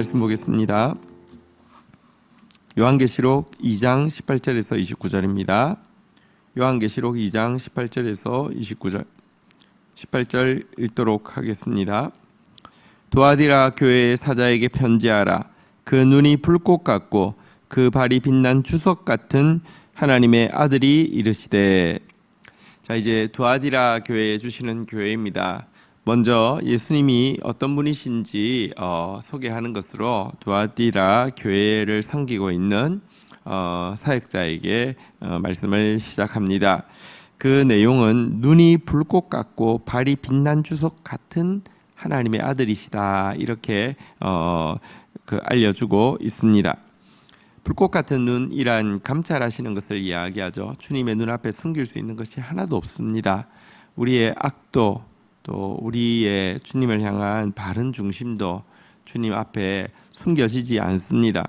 말씀 보겠습니다. 요한계시록 2장 18절에서 29절입니다. 요한계시록 2장 18절에서 29절 18절 읽도록 하겠습니다. 두아디라 교회의 사자에게 편지하라. 그 눈이 불꽃 같고 그 발이 빛난 주석 같은 하나님의 아들이 이르시되. 자, 이제 두아디라 교회에 주시는 교회입니다. 먼저 예수님이 어떤 분이신지 소개하는 것으로 두아디라 교회를 섬기고 있는 사역자에게 말씀을 시작합니다. 그 내용은 눈이 불꽃 같고 발이 빛난 주석 같은 하나님의 아들이시다, 이렇게 알려주고 있습니다. 불꽃 같은 눈이란 감찰하시는 것을 이야기하죠. 주님의 눈앞에 숨길 수 있는 것이 하나도 없습니다. 우리의 악도, 또 우리의 주님을 향한 바른 중심도 주님 앞에 숨겨지지 않습니다.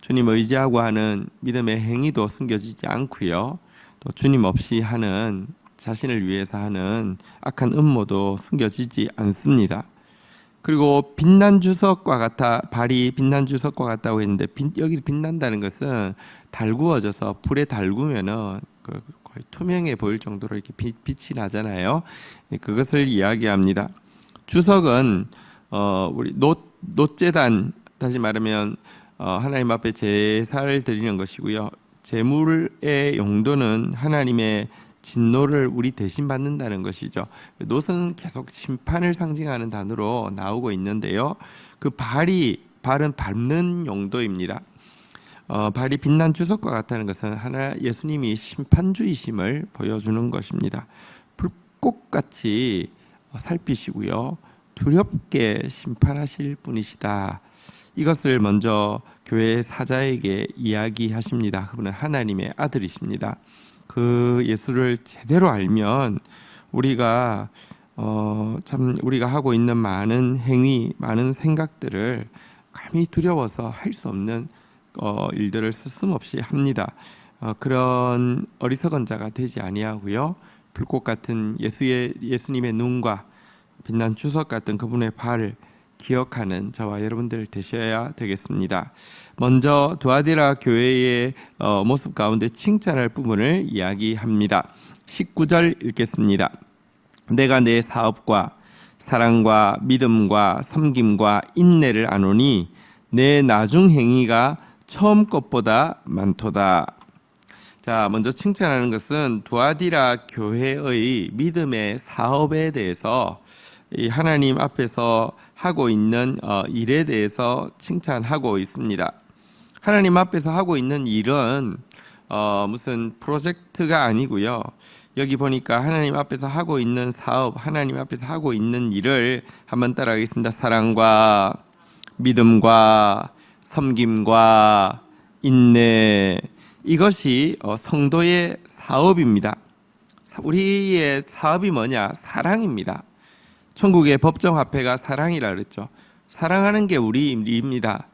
주님 의지하고 하는 믿음의 행위도 숨겨지지 않고요. 또 주님 없이 하는, 자신을 위해서 하는 악한 음모도 숨겨지지 않습니다. 그리고 빛난 주석과 같아, 발이 빛난 주석과 같다고 했는데, 여기 빛난다는 것은 달구어져서 불에 달구면은 거의 투명해 보일 정도로 이렇게 빛이 나잖아요. 그것을 이야기합니다. 주석은 우리 노제단, 다시 말하면 하나님 앞에 제사를 드리는 것이고요. 제물의 용도는 하나님의 진노를 우리 대신 받는다는 것이죠. 놋은 계속 심판을 상징하는 단어로 나오고 있는데요. 그 발은 밟는 용도입니다. 발이 빛난 주석과 같다는 것은 예수님이 심판주이심을 보여주는 것입니다. 불꽃같이 살피시고요, 두렵게 심판하실 분이시다. 이것을 먼저 교회 사자에게 이야기하십니다. 그분은 하나님의 아들이십니다. 그 예수를 제대로 알면 우리가 우리가 하고 있는 많은 행위, 많은 생각들을 감히 두려워서 할 수 없는 일들을 스스럼없이 합니다. 그런 어리석은 자가 되지 아니하고요, 불꽃 같은 예수님의 눈과 빛난 주석 같은 그분의 발을 기억하는 저와 여러분들 되셔야 되겠습니다. 먼저 두아디라 교회의 모습 가운데 칭찬할 부분을 이야기합니다. 19절 읽겠습니다. 내가 내 사업과 사랑과 믿음과 섬김과 인내를 아노니 내 나중 행위가 처음 것보다 많도다. 자, 먼저 칭찬하는 것은 두아디라 교회의 믿음의 사업에 대해서, 이 하나님 앞에서 하고 있는 일에 대해서 칭찬하고 있습니다. 하나님 앞에서 하고 있는 일은 무슨 프로젝트가 아니고요. 여기 보니까 하나님 앞에서 하고 있는 사업, 하나님 앞에서 하고 있는 일을 한번 따라하겠습니다. 사랑과 믿음과 섬김과 인내, 이것이 성도의 사업입니다. 우리의 사업이 뭐냐? 사랑입니다. 천국의 법정화폐가 사랑이라 그랬죠. 사랑하는 게 우리 일입니다.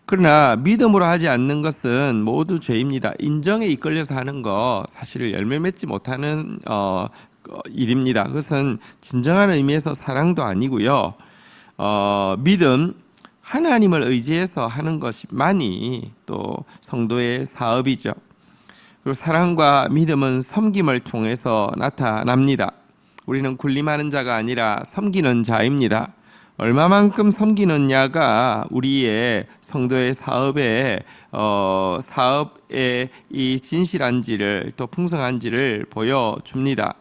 그러나 믿음으로 하지 않는 것은 모두 죄입니다. 인정에 이끌려서 하는 거 사실 열매 맺지 못하는 일입니다. 그것은 진정한 의미에서 사랑도 아니고요. 믿음, 하나님을 의지해서 하는 것만이 또 성도의 사업이죠. 그리고 사랑과 믿음은 섬김을 통해서 나타납니다. 우리는 군림하는 자가 아니라 섬기는 자입니다. 얼마만큼 섬기느냐가 우리의 성도의 사업의 이 진실한지를, 또 풍성한지를 보여줍니다.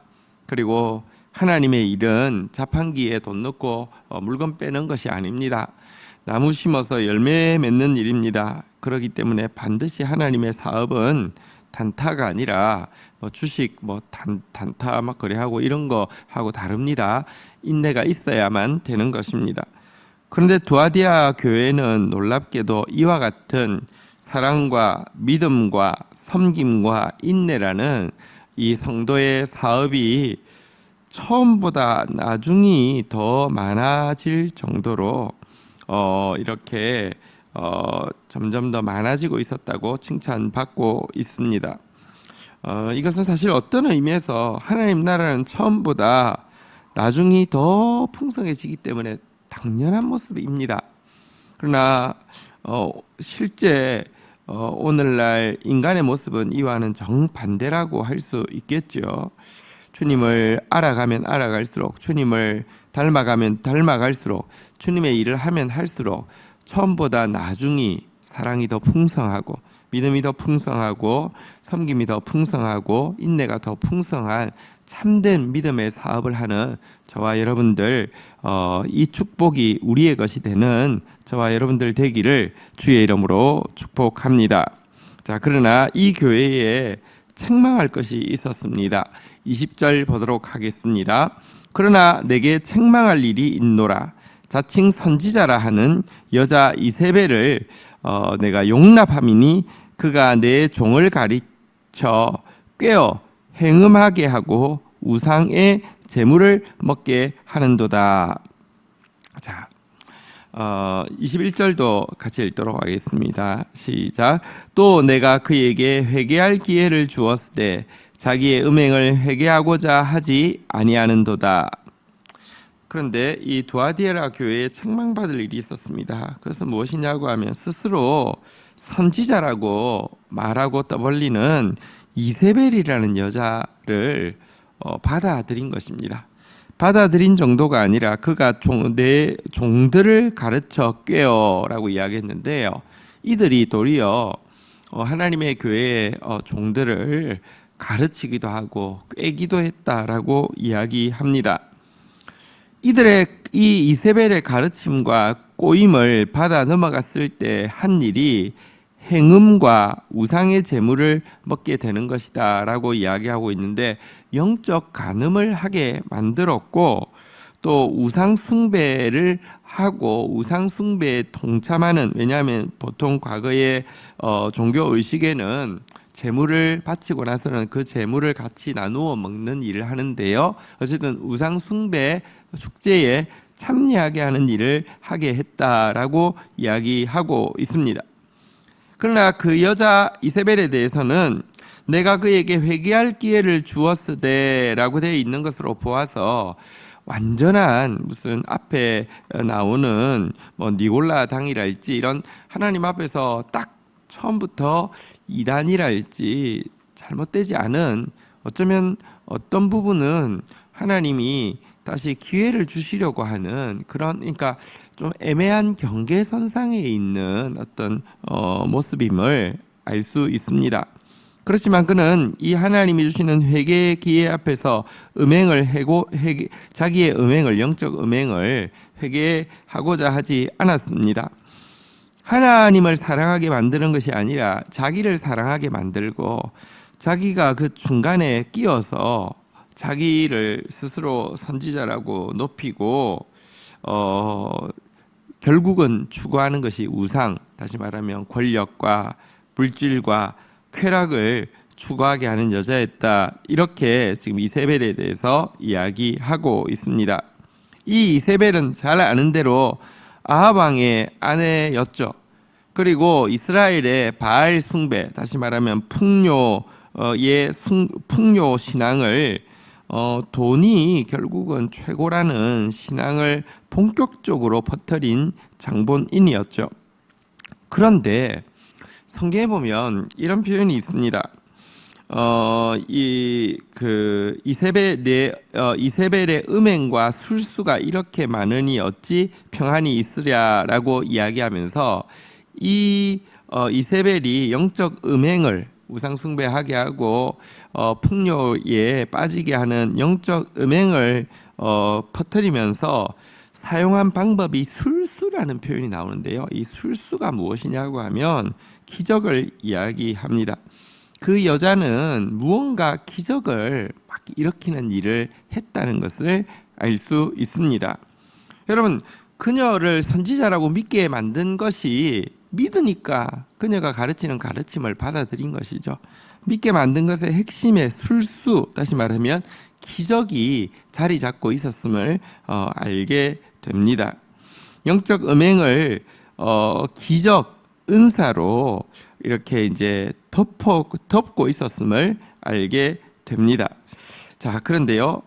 그리고 하나님의 일은 자판기에 돈 넣고 물건 빼는 것이 아닙니다. 나무 심어서 열매 맺는 일입니다. 그렇기 때문에 반드시 하나님의 사업은 단타가 아니라 주식 단타 막 거래하고 이런 거 하고 다릅니다. 인내가 있어야만 되는 것입니다. 그런데 두아디아 교회는 놀랍게도 이와 같은 사랑과 믿음과 섬김과 인내라는 이 성도의 사업이 처음보다 나중이 더 많아질 정도로 이렇게 점점 더 많아지고 있었다고 칭찬받고 있습니다. 이것은 사실 어떤 의미에서 하나님 나라는 처음보다 나중이 더 풍성해지기 때문에 당연한 모습입니다. 그러나 실제 오늘날 인간의 모습은 이와는 정반대라고 할 수 있겠죠. 주님을 알아가면 알아갈수록, 주님을 닮아가면 닮아갈수록, 주님의 일을 하면 할수록 처음보다 나중이 사랑이 더 풍성하고, 믿음이 더 풍성하고, 섬김이 더 풍성하고, 인내가 더 풍성한 참된 믿음의 사업을 하는 저와 여러분들, 이 축복이 우리의 것이 되는 저와 여러분들 되기를 주의 이름으로 축복합니다. 자, 그러나 이 교회에 책망할 것이 있었습니다. 20절 보도록 하겠습니다. 그러나 내게 책망할 일이 있노라. 자칭 선지자라 하는 여자 이세벨을 내가 용납함이니 그가 내 종을 가르쳐 꿰어 행음하게 하고 우상의 재물을 먹게 하는도다. 자, 21절도 같이 읽도록 하겠습니다. 시작. 또 내가 그에게 회개할 기회를 주었을 때 자기의 음행을 회개하고자 하지 아니하는도다. 그런데 이 두아디에라 교회에 책망받을 일이 있었습니다. 그래서 무엇이냐고 하면 스스로 선지자라고 말하고 떠벌리는 이세벨이라는 여자를 받아들인 것입니다. 받아들인 정도가 아니라 그가 내 종들을 가르쳐 꿰어라고 이야기했는데요. 이들이 도리어 하나님의 교회의 종들을 가르치기도 하고 꿰기도 했다라고 이야기합니다. 이들의 이 이세벨의 가르침과 꼬임을 받아 넘어갔을 때 한 일이 행음과 우상의 재물을 먹게 되는 것이다 라고 이야기하고 있는데, 영적 간음을 하게 만들었고 또 우상 숭배를 하고 우상 숭배에 동참하는, 왜냐하면 보통 과거의 종교 의식에는 재물을 바치고 나서는 그 재물을 같이 나누어 먹는 일을 하는데요. 어쨌든 우상 숭배 축제에 참여하게 하는 일을 하게 했다라고 이야기하고 있습니다. 그러나 그 여자 이세벨에 대해서는 내가 그에게 회개할 기회를 주었으되 라고 되어 있는 것으로 보아서 완전한 무슨 앞에 나오는 뭐 니골라 당이랄지 이런 하나님 앞에서 딱 처음부터 이단이랄지 잘못되지 않은, 어쩌면 어떤 부분은 하나님이 다시 기회를 주시려고 하는 그런, 그러니까 좀 애매한 경계선상에 있는 어떤 모습임을 알 수 있습니다. 그렇지만 그는 이 하나님이 주시는 회개의 기회 앞에서 자기의 음행을, 영적 음행을 회개하고자 하지 않았습니다. 하나님을 사랑하게 만드는 것이 아니라 자기를 사랑하게 만들고, 자기가 그 중간에 끼어서 자기를 스스로 선지자라고 높이고 결국은 추구하는 것이 우상, 다시 말하면 권력과 물질과 쾌락을 추구하게 하는 여자였다. 이렇게 지금 이세벨에 대해서 이야기하고 있습니다. 이 이세벨은 잘 아는 대로 아합 왕의 아내였죠. 그리고 이스라엘의 바알 숭배, 다시 말하면 풍요 신앙을 돈이 결국은 최고라는 신앙을 본격적으로 퍼뜨린 장본인이었죠. 그런데 성경에 보면 이런 표현이 있습니다. 이세벨의 음행과 술수가 이렇게 많으니 어찌 평안이 있으랴라고 이야기하면서 이 이세벨이 영적 음행을 우상숭배하게 하고 풍요에 빠지게 하는 영적 음행을 퍼뜨리면서 사용한 방법이 술수라는 표현이 나오는데요. 이 술수가 무엇이냐고 하면 기적을 이야기합니다. 그 여자는 무언가 기적을 막 일으키는 일을 했다는 것을 알 수 있습니다. 여러분, 그녀를 선지자라고 믿게 만든 것이 믿으니까 그녀가 가르치는 가르침을 받아들인 것이죠. 믿게 만든 것의 핵심의 술수, 다시 말하면 기적이 자리 잡고 있었음을 알게 됩니다. 영적 음행을 기적, 은사로 이렇게 이제 덮고 있었음을 알게 됩니다. 자, 그런데요,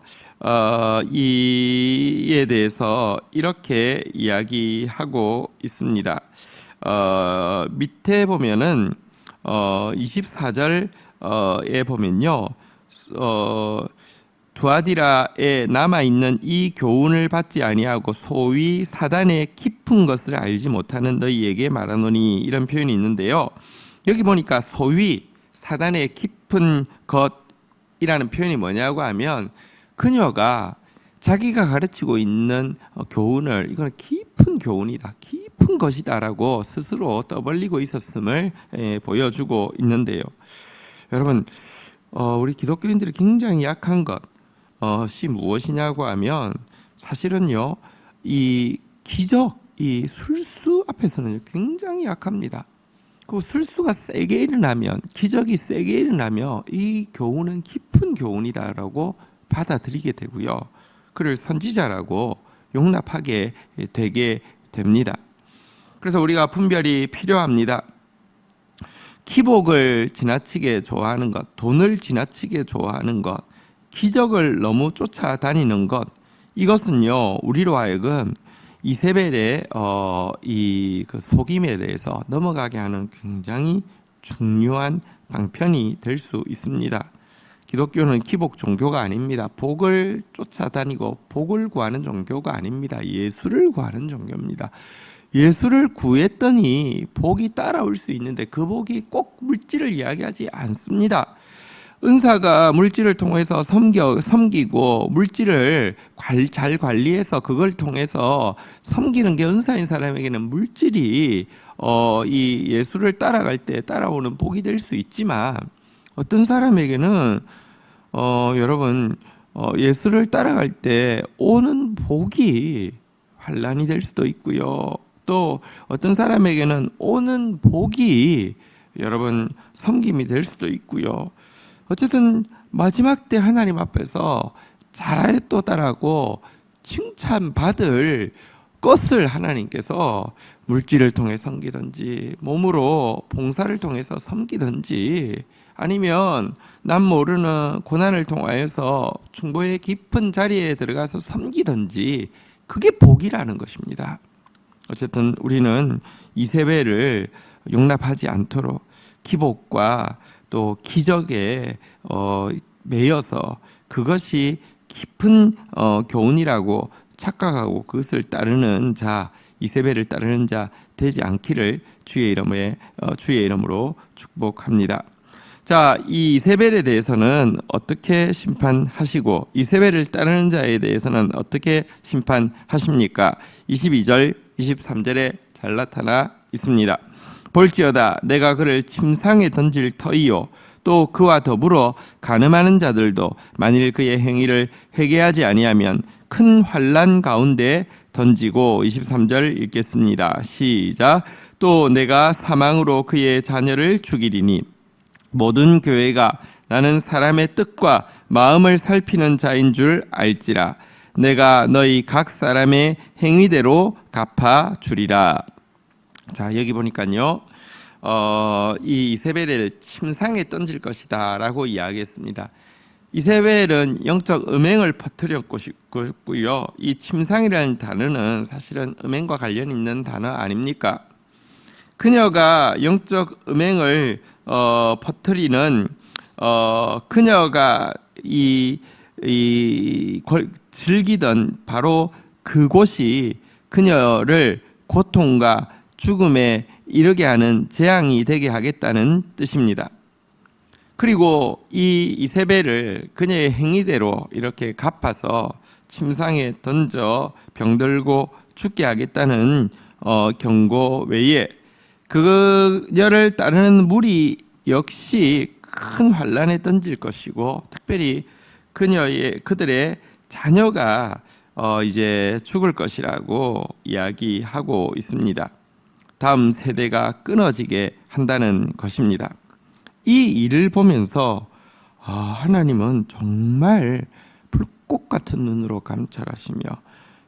이에 대해서 이렇게 이야기하고 있습니다. 밑에 보면은 24절에 보면요, 두아디라에 남아 있는 이 교훈을 받지 아니하고 소위 사단의 깊은 것을 알지 못하는 너희에게 말하노니, 이런 표현이 있는데요. 여기 보니까 소위 사단의 깊은 것이라는 표현이 뭐냐고 하면, 그녀가 자기가 가르치고 있는 교훈을, 이거는 깊은 교훈이다, 깊은 것이다라고 스스로 떠벌리고 있었음을 보여주고 있는데요. 여러분, 우리 기독교인들이 굉장히 약한 것이 무엇이냐고 하면, 사실은요, 이 기적, 이 술수 앞에서는 굉장히 약합니다. 그 술수가 세게 일어나면, 기적이 세게 일어나면 이 교훈은 깊은 교훈이다라고 받아들이게 되고요, 그를 선지자라고 용납하게 되게 됩니다. 그래서 우리가 분별이 필요합니다. 기복을 지나치게 좋아하는 것, 돈을 지나치게 좋아하는 것, 기적을 너무 쫓아다니는 것, 이것은요, 우리로 하여금 이세벨의 이 그 속임에 대해서 넘어가게 하는 굉장히 중요한 방편이 될 수 있습니다. 기독교는 기복 종교가 아닙니다. 복을 쫓아다니고 복을 구하는 종교가 아닙니다. 예수를 구하는 종교입니다. 예수를 구했더니 복이 따라올 수 있는데, 그 복이 꼭 물질을 이야기하지 않습니다. 은사가 물질을 통해서 섬기고 물질을 잘 관리해서 그걸 통해서 섬기는 게 은사인 사람에게는 물질이 이 예수를 따라갈 때 따라오는 복이 될 수 있지만, 어떤 사람에게는 여러분, 예수를 따라갈 때 오는 복이 환난이 될 수도 있고요, 또 어떤 사람에게는 오는 복이 여러분 섬김이 될 수도 있고요. 어쨌든 마지막 때 하나님 앞에서 잘했도다라고 칭찬받을 것을 하나님께서 물질을 통해 섬기든지 몸으로 봉사를 통해서 섬기든지, 아니면 남 모르는 고난을 통하여서 충보의 깊은 자리에 들어가서 섬기든지, 그게 복이라는 것입니다. 어쨌든 우리는 이세벨을 용납하지 않도록 기복과 또 기적에 매여서 그것이 깊은 교훈이라고 착각하고 그것을 따르는 자, 이세벨을 따르는 자 되지 않기를 주의 이름으로 축복합니다. 자, 이 이세벨에 대해서는 어떻게 심판하시고 이세벨을 따르는 자에 대해서는 어떻게 심판하십니까? 22절, 23절에 잘 나타나 있습니다. 볼지어다 내가 그를 침상에 던질 터이요, 또 그와 더불어 간음하는 자들도 만일 그의 행위를 회개하지 아니하면 큰 환난 가운데 던지고, 23절 읽겠습니다. 시작. 또 내가 사망으로 그의 자녀를 죽이리니 모든 교회가 나는 사람의 뜻과 마음을 살피는 자인 줄 알지라. 내가 너희 각 사람의 행위대로 갚아 주리라. 자, 여기 보니까요, 이 이세벨을 침상에 던질 것이다 라고 이야기했습니다. 이세벨은 영적 음행을 퍼뜨렸고요, 이 침상이라는 단어는 사실은 음행과 관련 있는 단어 아닙니까? 그녀가 영적 음행을 퍼뜨리는 그녀가 즐기던 바로 그곳이 그녀를 고통과 죽음에 이르게 하는 재앙이 되게 하겠다는 뜻입니다. 그리고 이 이세벨을 그녀의 행위대로 이렇게 갚아서 침상에 던져 병들고 죽게 하겠다는 경고 외에, 그녀를 따르는 무리 역시 큰 환난에 던질 것이고, 특별히 그들의 자녀가 이제 죽을 것이라고 이야기하고 있습니다. 다음 세대가 끊어지게 한다는 것입니다. 이 일을 보면서 하나님은 정말 불꽃 같은 눈으로 감찰하시며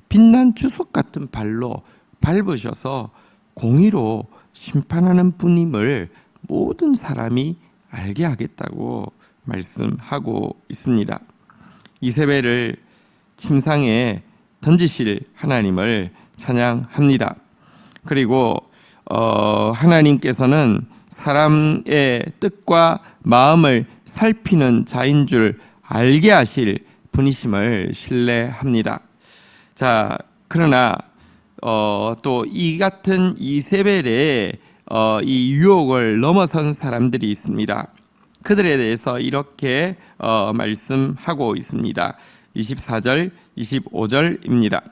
빛난 주석 같은 발로 밟으셔서 공의로 심판하는 분임을 모든 사람이 알게 하겠다고 말씀하고 있습니다. 이세벨을 침상에 던지실 하나님을 찬양합니다. 그리고 하나님께서는 사람의 뜻과 마음을 살피는 자인 줄 알게 하실 분이심을 신뢰합니다. 자, 그러나 또 이 같은 이세벨의 이 유혹을 넘어선 사람들이 있습니다. 그들에 대해서 이렇게 말씀하고 있습니다. 24절, 25절입니다.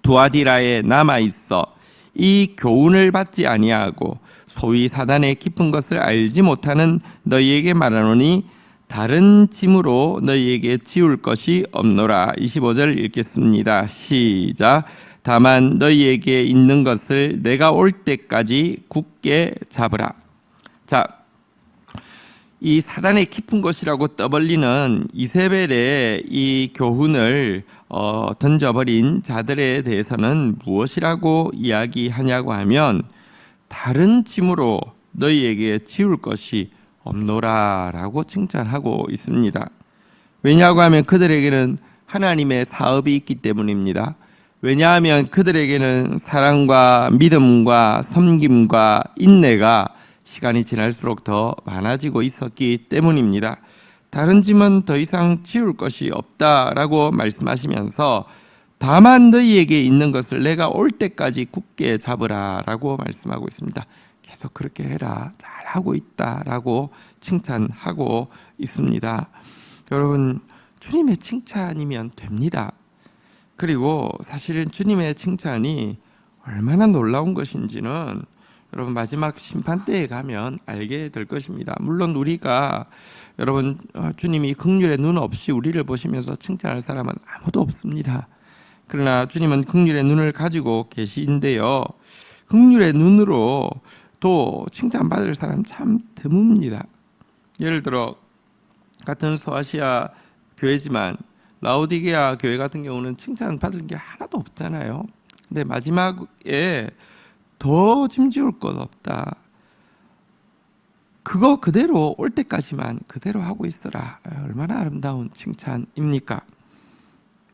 두아디라에 남아 있어 이 교훈을 받지 아니하고 소위 사단의 깊은 것을 알지 못하는 너희에게 말하노니 다른 짐으로 너희에게 지울 것이 없노라. 25절 읽겠습니다. 시작. 다만 너희에게 있는 것을 내가 올 때까지 굳게 잡으라. 자, 이 사단의 깊은 것이라고 떠벌리는 이세벨의 이 교훈을 던져버린 자들에 대해서는 무엇이라고 이야기하냐고 하면 다른 짐으로 너희에게 지울 것이 없노라라고 칭찬하고 있습니다. 왜냐하고 하면 그들에게는 하나님의 사업이 있기 때문입니다. 왜냐하면 그들에게는 사랑과 믿음과 섬김과 인내가 시간이 지날수록 더 많아지고 있었기 때문입니다. 다른 짐은 더 이상 지울 것이 없다라고 말씀하시면서 다만 너희에게 있는 것을 내가 올 때까지 굳게 잡으라라고 말씀하고 있습니다. 계속 그렇게 해라, 잘하고 있다라고 칭찬하고 있습니다. 여러분, 주님의 칭찬이면 됩니다. 그리고 사실은 주님의 칭찬이 얼마나 놀라운 것인지는 여러분 마지막 심판대에 가면 알게 될 것입니다. 물론 우리가 여러분 주님이 긍휼의 눈 없이 우리를 보시면서 칭찬할 사람은 아무도 없습니다. 그러나 주님은 긍휼의 눈을 가지고 계신데요, 긍휼의 눈으로 또 칭찬받을 사람 참 드뭅니다. 예를 들어 같은 소아시아 교회지만 라오디게아 교회 같은 경우는 칭찬받을 게 하나도 없잖아요. 근데 마지막에 더 짐지울 것 없다, 그거 그대로 올 때까지만 그대로 하고 있어라. 얼마나 아름다운 칭찬입니까?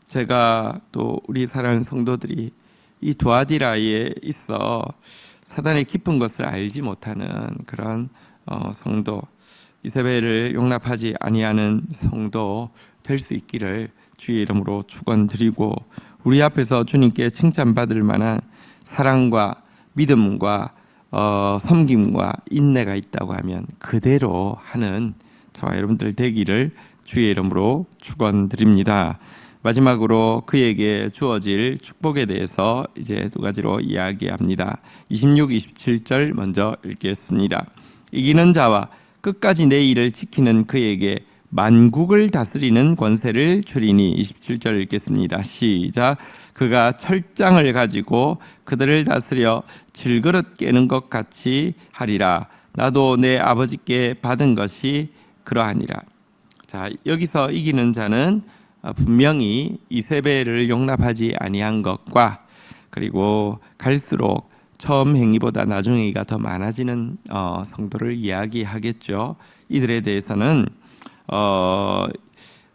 제가 또 우리 사랑하는 성도들이 이 두아디라에 있어 사단의 깊은 것을 알지 못하는 그런 성도, 이세벨을 용납하지 아니하는 성도 될 수 있기를 주의 이름으로 축원드리고, 우리 앞에서 주님께 칭찬받을 만한 사랑과 믿음과 섬김과 인내가 있다고 하면 그대로 하는 저와 여러분들 되기를 주의 이름으로 축원드립니다. 마지막으로 그에게 주어질 축복에 대해서 이제 두 가지로 이야기합니다. 26, 27절 먼저 읽겠습니다. 이기는 자와 끝까지 내 일을 지키는 그에게 만국을 다스리는 권세를 주리니. 27절 읽겠습니다. 시작. 그가 철장을 가지고 그들을 다스려 질그릇 깨는 것 같이 하리라. 나도 내 아버지께 받은 것이 그러하니라. 자, 여기서 이기는 자는 분명히 이세벨을 용납하지 아니한 것과, 그리고 갈수록 처음 행위보다 나중 행위가 더 많아지는 성도를 이야기하겠죠. 이들에 대해서는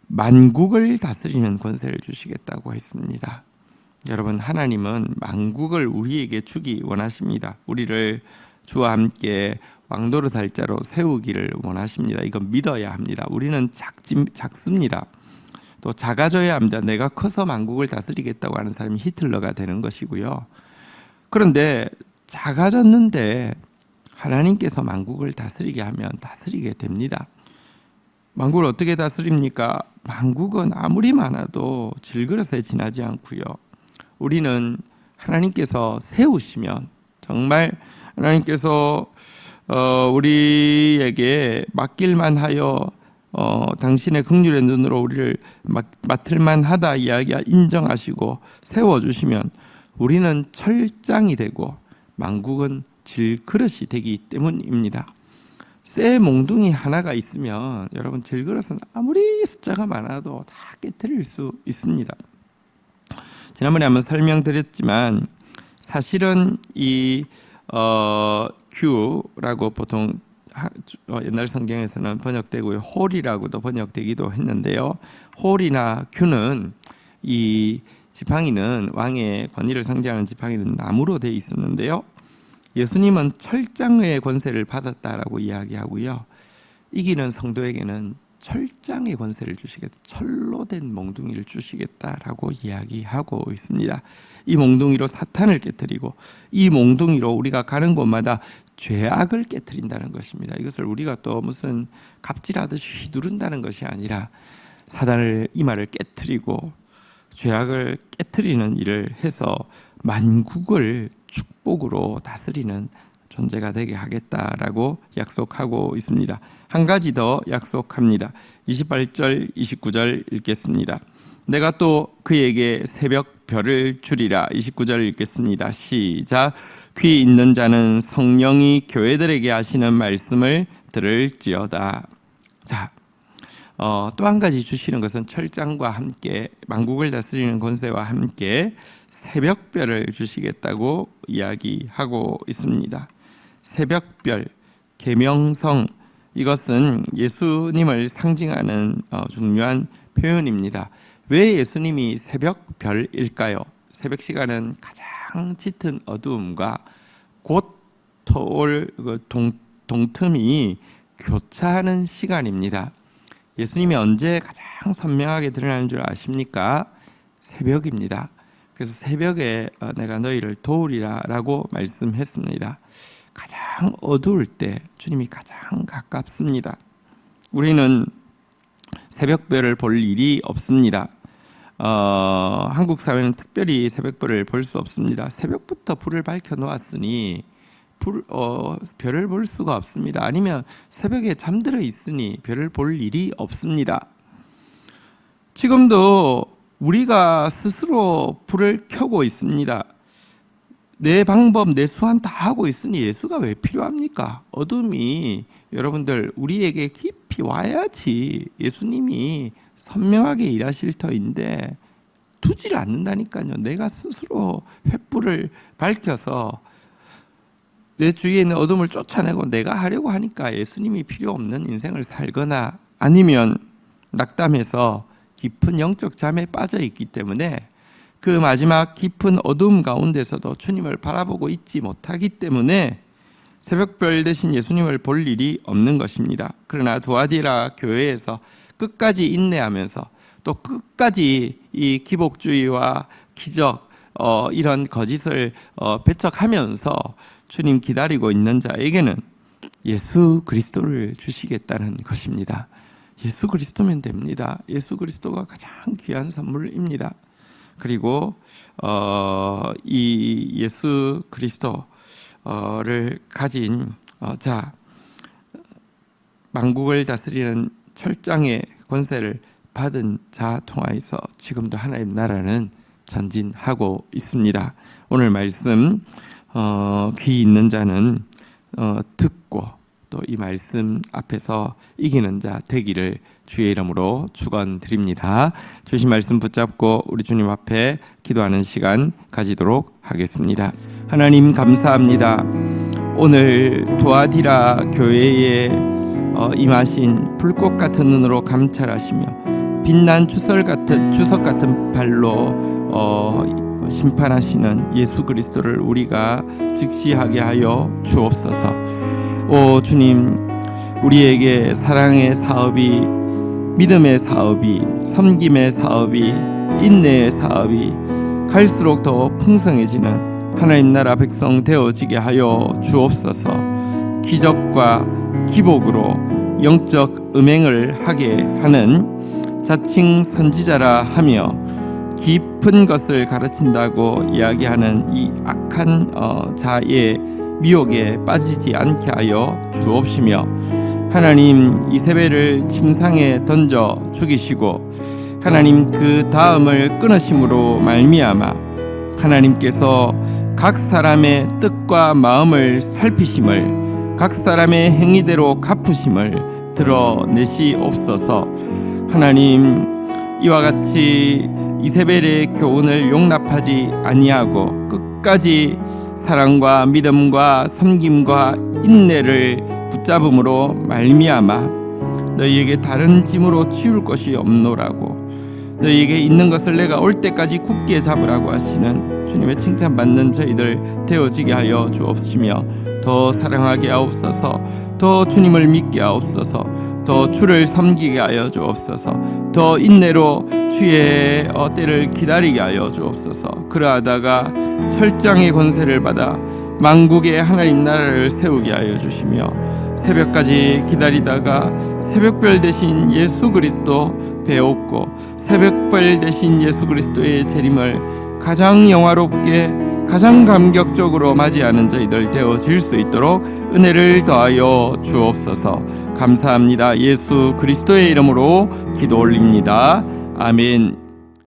만국을 다스리는 권세를 주시겠다고 했습니다. 여러분, 하나님은 만국을 우리에게 주기 원하십니다. 우리를 주와 함께 왕노릇 할 자로 세우기를 원하십니다. 이건 믿어야 합니다. 우리는 작습니다. 또 작아져야 합니다. 내가 커서 만국을 다스리겠다고 하는 사람이 히틀러가 되는 것이고요. 그런데 작아졌는데 하나님께서 만국을 다스리게 하면 다스리게 됩니다. 만국을 어떻게 다스립니까? 만국은 아무리 많아도 질그릇에 지나지 않고요. 우리는 하나님께서 세우시면, 정말 하나님께서 우리에게 맡길만 하여 당신의 긍휼의 눈으로 우리를 맡을만 하다 인정하시고 세워주시면 우리는 철장이 되고 만국은 질그릇이 되기 때문입니다. 쇠 몽둥이 하나가 있으면 여러분, 질그릇은 아무리 숫자가 많아도 다 깨트릴 수 있습니다. 지난번에 한번 설명드렸지만 사실은 이 큐라고 보통 옛날 성경에서는 번역되고 홀이라고도 번역되기도 했는데요. 홀이나 규는 이 지팡이는 왕의 권위를 상징하는 지팡이는 나무로 되어 있었는데요. 예수님은 철장의 권세를 받았다라고 이야기하고요. 이기는 성도에게는 철장의 권세를 주시겠다, 철로 된 몽둥이를 주시겠다라고 이야기하고 있습니다. 이 몽둥이로 사탄을 깨뜨리고 이 몽둥이로 우리가 가는 곳마다 죄악을 깨뜨린다는 것입니다. 이것을 우리가 또 무슨 갑질하듯이 휘두른다는 것이 아니라 사단을 이마를 깨뜨리고 죄악을 깨뜨리는 일을 해서 만국을 축복으로 다스리는 존재가 되게 하겠다라고 약속하고 있습니다. 한 가지 더 약속합니다. 28절 29절 읽겠습니다. 내가 또 그에게 새벽 별을 주리라. 29절 읽겠습니다. 시작. 귀 있는 자는 성령이 교회들에게 하시는 말씀을 들을지어다. 자, 또 한 가지 주시는 것은 철장과 함께 만국을 다스리는 권세와 함께 새벽별을 주시겠다고 이야기하고 있습니다. 새벽별, 계명성, 이것은 예수님을 상징하는 중요한 표현입니다. 왜 예수님이 새벽별일까요? 새벽 시간은 가장 짙은 어두움과 곧 터올 동틈이 교차하는 시간입니다. 예수님이 언제 가장 선명하게 드러나는 줄 아십니까? 새벽입니다. 그래서 새벽에 내가 너희를 도우리라 라고 말씀했습니다. 가장 어두울 때 주님이 가장 가깝습니다. 우리는 새벽별을 볼 일이 없습니다. 한국 사회는 특별히 새벽별을 볼 수 없습니다. 새벽부터 불을 밝혀 놓았으니 별을 볼 수가 없습니다. 아니면 새벽에 잠들어 있으니 별을 볼 일이 없습니다. 지금도 우리가 스스로 불을 켜고 있습니다. 내 방법, 내 수완 다 하고 있으니 예수가 왜 필요합니까? 어둠이 여러분들 우리에게 깊이 와야지 예수님이 선명하게 일하실 터인데 두질 않는다니까요. 내가 스스로 횃불을 밝혀서 내 주위에 있는 어둠을 쫓아내고 내가 하려고 하니까 예수님이 필요 없는 인생을 살거나 아니면 낙담해서 깊은 영적 잠에 빠져 있기 때문에 그 마지막 깊은 어둠 가운데서도 주님을 바라보고 있지 못하기 때문에 새벽별 대신 예수님을 볼 일이 없는 것입니다. 그러나 두아디라 교회에서 끝까지 인내하면서 또 끝까지 이 기복주의와 기적 이런 거짓을 배척하면서 주님 기다리고 있는 자에게는 예수 그리스도를 주시겠다는 것입니다. 예수 그리스도면 됩니다. 예수 그리스도가 가장 귀한 선물입니다. 그리고 이 예수 그리스도를 가진 만국을 다스리는 철장의 권세를 받은 자 통하여서 지금도 하나님 나라는 전진하고 있습니다. 오늘 말씀 귀 있는 자는 듣고 또 이 말씀 앞에서 이기는 자 되기를 주의 이름으로 축원드립니다. 주신 말씀 붙잡고 우리 주님 앞에 기도하는 시간 가지도록 하겠습니다. 하나님 감사합니다. 오늘 두아디라 교회에 임하신 불꽃 같은 눈으로 감찰하시며 빛난 주석 같은 발로 심판하시는 예수 그리스도를 우리가 직시하게 하여 주옵소서. 오 주님, 우리에게 사랑의 사업이, 믿음의 사업이, 섬김의 사업이, 인내의 사업이 갈수록 더 풍성해지는 하나님 나라 백성 되어지게 하여 주옵소서. 기적과 기복으로 영적 음행을 하게 하는 자칭 선지자라 하며 깊은 것을 가르친다고 이야기하는 이 악한 자의 미혹에 빠지지 않게 하여 주옵시며, 하나님 이세벨을 침상에 던져 죽이시고 하나님 그 다음을 끊으심으로 말미암아 하나님께서 각 사람의 뜻과 마음을 살피심을, 각 사람의 행위대로 갚으심을 드러내시옵소서. 하나님 이와 같이 이세벨의 교훈을 용납하지 아니하고 끝까지 사랑과 믿음과 섬김과 인내를 붙잡음으로 말미암아 너희에게 다른 짐으로 치울 것이 없노라고, 너희에게 있는 것을 내가 올 때까지 굳게 잡으라고 하시는 주님의 칭찬받는 저희들 되어지게 하여 주옵시며, 더 사랑하게 하옵소서, 더 주님을 믿게 하옵소서, 더 주를 섬기게 하여 주옵소서, 더 인내로 주의 때를 기다리게 하여 주옵소서. 그러하다가 철장의 권세를 받아 만국의 하나님 나라를 세우게 하여 주시며, 새벽까지 기다리다가 새벽별 대신 예수 그리스도 배웠고 새벽별 대신 예수 그리스도의 재림을 가장 영화롭게 가장 감격적으로 맞이하는 저희들 되어질 수 있도록 은혜를 더하여 주옵소서. 감사합니다. 예수 그리스도의 이름으로 기도 올립니다. 아멘.